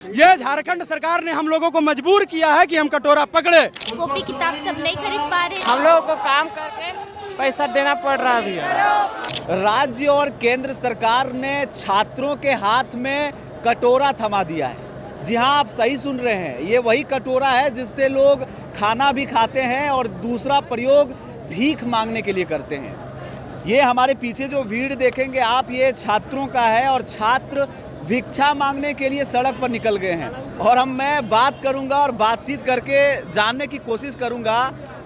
ये झारखंड सरकार ने हम लोगों को मजबूर किया है कि हम कटोरा पकड़े। कॉपी किताब सब नहीं खरीद पा रहे। हम लोगों को काम करके पैसा देना पड़ रहा है भैया। राज्य और केंद्र सरकार ने छात्रों के हाथ में कटोरा थमा दिया है। जी हाँ, आप सही सुन रहे हैं, ये वही कटोरा है जिससे लोग खाना भी खाते हैं और दूसरा प्रयोग भीख मांगने के लिए करते हैं। ये हमारे पीछे जो भीड़ देखेंगे आप, ये छात्रों का है और छात्र भिक्षा मांगने के लिए सड़क पर निकल गए हैं। और मैं बात करूंगा और बातचीत करके जानने की कोशिश करूंगा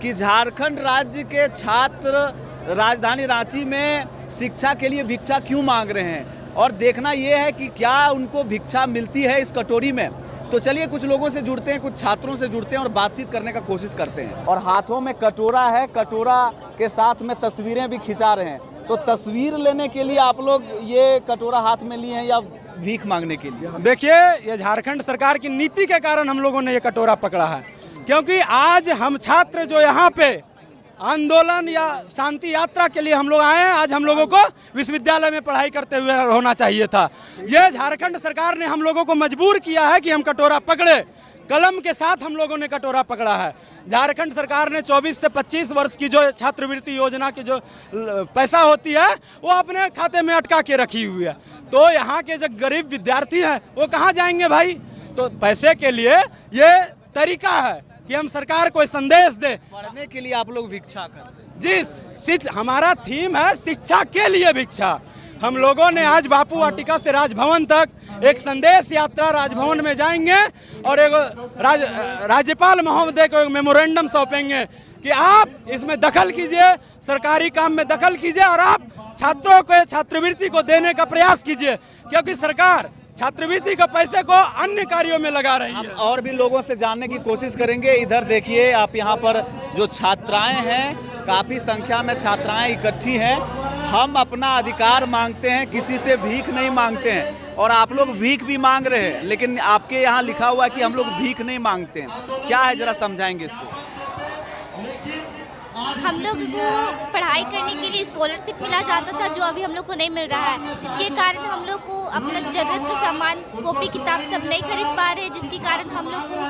कि झारखंड राज्य के छात्र राजधानी रांची में शिक्षा के लिए भिक्षा क्यों मांग रहे हैं, और देखना यह है कि क्या उनको भिक्षा मिलती है इस कटोरी में। तो चलिए कुछ लोगों से जुड़ते हैं, कुछ छात्रों से जुड़ते हैं और बातचीत करने का कोशिश करते हैं। और हाथों में कटोरा है, कटोरा के साथ में तस्वीरें भी खिंचा रहे हैं। तो तस्वीर लेने के लिए आप लोग ये कटोरा हाथ में लिए हैं या भीख मांगने के लिए? देखिए, ये झारखंड सरकार की नीति के कारण हम लोगों ने ये कटोरा पकड़ा है, क्योंकि आज हम छात्र जो यहाँ पे आंदोलन या शांति यात्रा के लिए हम लोग आए हैं, आज हम लोगों को विश्वविद्यालय में पढ़ाई करते हुए होना चाहिए था। ये झारखंड सरकार ने हम लोगों को मजबूर किया है कि हम कटोरा पकड़े। कलम के साथ हम लोगों ने कटोरा पकड़ा है। झारखंड सरकार ने 24 से 25 वर्ष की जो छात्रवृत्ति योजना की जो पैसा होती है वो अपने खाते में अटका के रखी हुई है। तो यहाँ के जो गरीब विद्यार्थी हैं वो कहाँ जाएंगे भाई? तो पैसे के लिए ये तरीका है कि हम सरकार को संदेश दें। पढ़ने के लिए आप लोग भिक्षा कर जी, हमारा थीम है शिक्षा के लिए भिक्षा। हम लोगों ने आज बापू वाटिका से राजभवन तक एक संदेश यात्रा राजभवन में जाएंगे और एक राज्यपाल महोदय को एक मेमोरेंडम सौंपेंगे कि आप इसमें दखल कीजिए, सरकारी काम में दखल कीजिए और आप छात्रों को छात्रवृत्ति को देने का प्रयास कीजिए, क्योंकि सरकार छात्रवृत्ति के पैसे को अन्य कार्यों में लगा रही है। और भी लोगों से जानने की कोशिश करेंगे। इधर देखिए आप, यहाँ पर जो छात्राएं हैं, काफ़ी संख्या में छात्राएं इकट्ठी हैं। हम अपना अधिकार मांगते हैं, किसी से भीख नहीं मांगते हैं, और आप लोग भीख भी मांग रहे हैं, लेकिन आपके यहाँ लिखा हुआ है कि हम लोग भीख नहीं मांगते हैं। क्या है, जरा समझाएंगे इसको? हम लोग को पढ़ाई करने के लिए स्कॉलरशिप मिला जाता था, जो अभी हम लोग को नहीं मिल रहा है। इसके कारण हम लोग को अपना जरूरत का सामान, कॉपी किताब सब नहीं खरीद पा रहे, जिसके कारण हम लोग को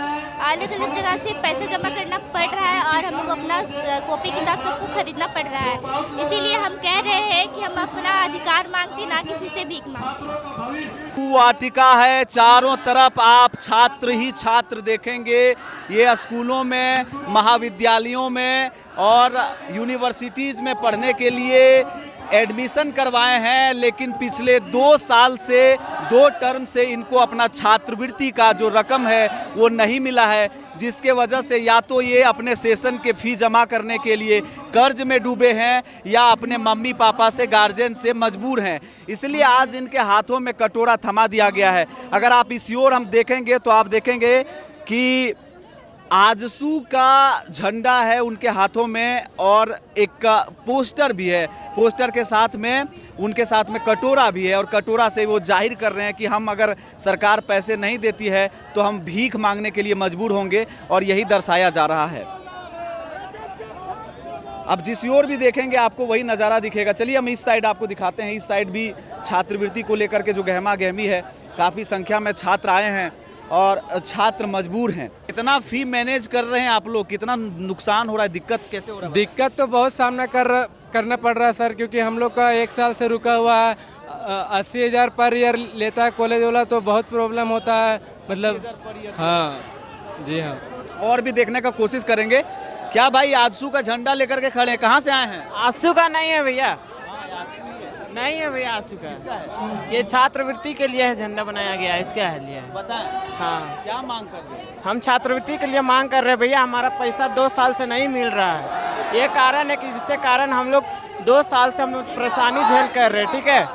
अलग अलग जगह से पैसा जमा करना पड़ रहा है और हम लोग अपना कॉपी किताब सबको खरीदना पड़ रहा है। इसीलिए हम कह रहे हैं कि हम अपना अधिकार मांगते, ना किसी से भीख मांगते। वाटिका है, चारों तरफ आप छात्र ही छात्र देखेंगे। ये स्कूलों में, महाविद्यालयों में और यूनिवर्सिटीज़ में पढ़ने के लिए एडमिशन करवाए हैं, लेकिन पिछले 2 साल से, 2 टर्म से इनको अपना छात्रवृत्ति का जो रकम है वो नहीं मिला है, जिसके वजह से या तो ये अपने सेशन के फी जमा करने के लिए कर्ज में डूबे हैं या अपने मम्मी पापा से, गार्जियन से मजबूर हैं। इसलिए आज इनके हाथों में कटोरा थमा दिया गया है। अगर आप इसी ओर हम देखेंगे तो आप देखेंगे कि आजसू का झंडा है उनके हाथों में और एक पोस्टर भी है। पोस्टर के साथ में उनके साथ में कटोरा भी है और कटोरा से वो जाहिर कर रहे हैं कि हम अगर सरकार पैसे नहीं देती है तो हम भीख मांगने के लिए मजबूर होंगे, और यही दर्शाया जा रहा है। अब जिस ओर भी देखेंगे आपको वही नज़ारा दिखेगा। चलिए हम इस साइड आपको दिखाते हैं। इस साइड भी छात्रवृत्ति को लेकर के जो गहमा गहमी है, काफ़ी संख्या में छात्र आए हैं और छात्र मजबूर हैं। कितना फी मैनेज कर रहे हैं आप लोग? कितना नुकसान हो रहा है? दिक्कत कैसे हो रहा है? दिक्कत तो बहुत सामना करना पड़ रहा है सर, क्योंकि हम लोग का 1 साल से रुका हुआ है। 80,000 पर ईयर लेता है कॉलेज वाला, तो बहुत प्रॉब्लम होता है। मतलब हाँ जी हाँ। और भी देखने का कोशिश करेंगे। क्या भाई आजसू का झंडा लेकर के खड़े हैं? कहाँ से आए हैं? आंसू का नहीं है भैया, नहीं है भैया आंसू का। ये छात्रवृत्ति के लिए है, झंडा बनाया गया है, इसका है लिए। बताएं। हाँ, क्या मांग कर रहे हैं? हम छात्रवृत्ति के लिए मांग कर रहे हैं भैया। हमारा पैसा 2 साल से नहीं मिल रहा है। ये कारण है कि जिससे कारण हम लोग 2 साल से हम परेशानी झेल कर रहे हैं। ठीक है,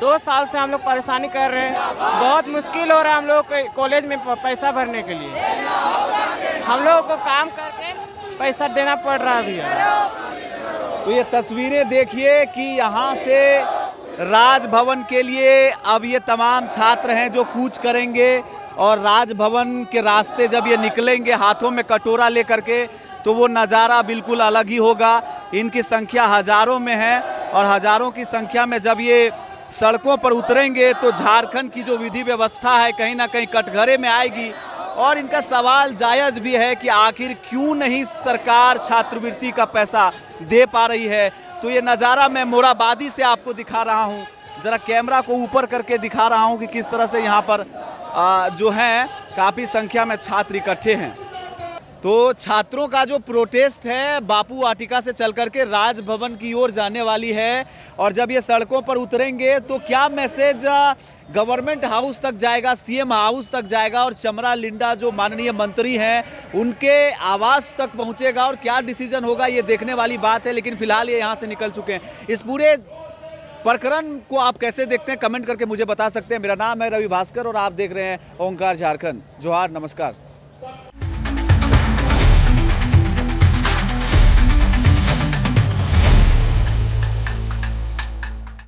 2 साल से हम लोग परेशानी कर रहे हैं। बहुत मुश्किल हो रहा है हम लोग को कॉलेज में पैसा भरने के लिए। हम लोगों को काम करके पैसा देना पड़ रहा है भैया। तो ये तस्वीरें देखिए कि यहाँ से राजभवन के लिए अब ये तमाम छात्र हैं जो कूच करेंगे, और राजभवन के रास्ते जब ये निकलेंगे हाथों में कटोरा लेकर के, तो वो नज़ारा बिल्कुल अलग ही होगा। इनकी संख्या हज़ारों में है और हज़ारों की संख्या में जब ये सड़कों पर उतरेंगे तो झारखंड की जो विधि व्यवस्था है कहीं ना कहीं कटघरे में आएगी। और इनका सवाल जायज़ भी है कि आखिर क्यों नहीं सरकार छात्रवृत्ति का पैसा दे पा रही है। तो ये नज़ारा मैं मोराबादी से आपको दिखा रहा हूँ, ज़रा कैमरा को ऊपर करके दिखा रहा हूँ कि किस तरह से यहाँ पर जो है काफ़ी संख्या में छात्र इकट्ठे हैं। तो छात्रों का जो प्रोटेस्ट है बापू वाटिका से चल करके राजभवन की ओर जाने वाली है। और जब ये सड़कों पर उतरेंगे तो क्या मैसेज गवर्नमेंट हाउस तक जाएगा, सीएम हाउस तक जाएगा और चमरा लिंडा जो माननीय मंत्री हैं उनके आवास तक पहुंचेगा और क्या डिसीजन होगा ये देखने वाली बात है। लेकिन फिलहाल ये यहाँ से निकल चुके हैं। इस पूरे प्रकरण को आप कैसे देखते हैं कमेंट करके मुझे बता सकते हैं। मेरा नाम है रवि भास्कर और आप देख रहे हैं ओंकार झारखंड। जोहार, नमस्कार।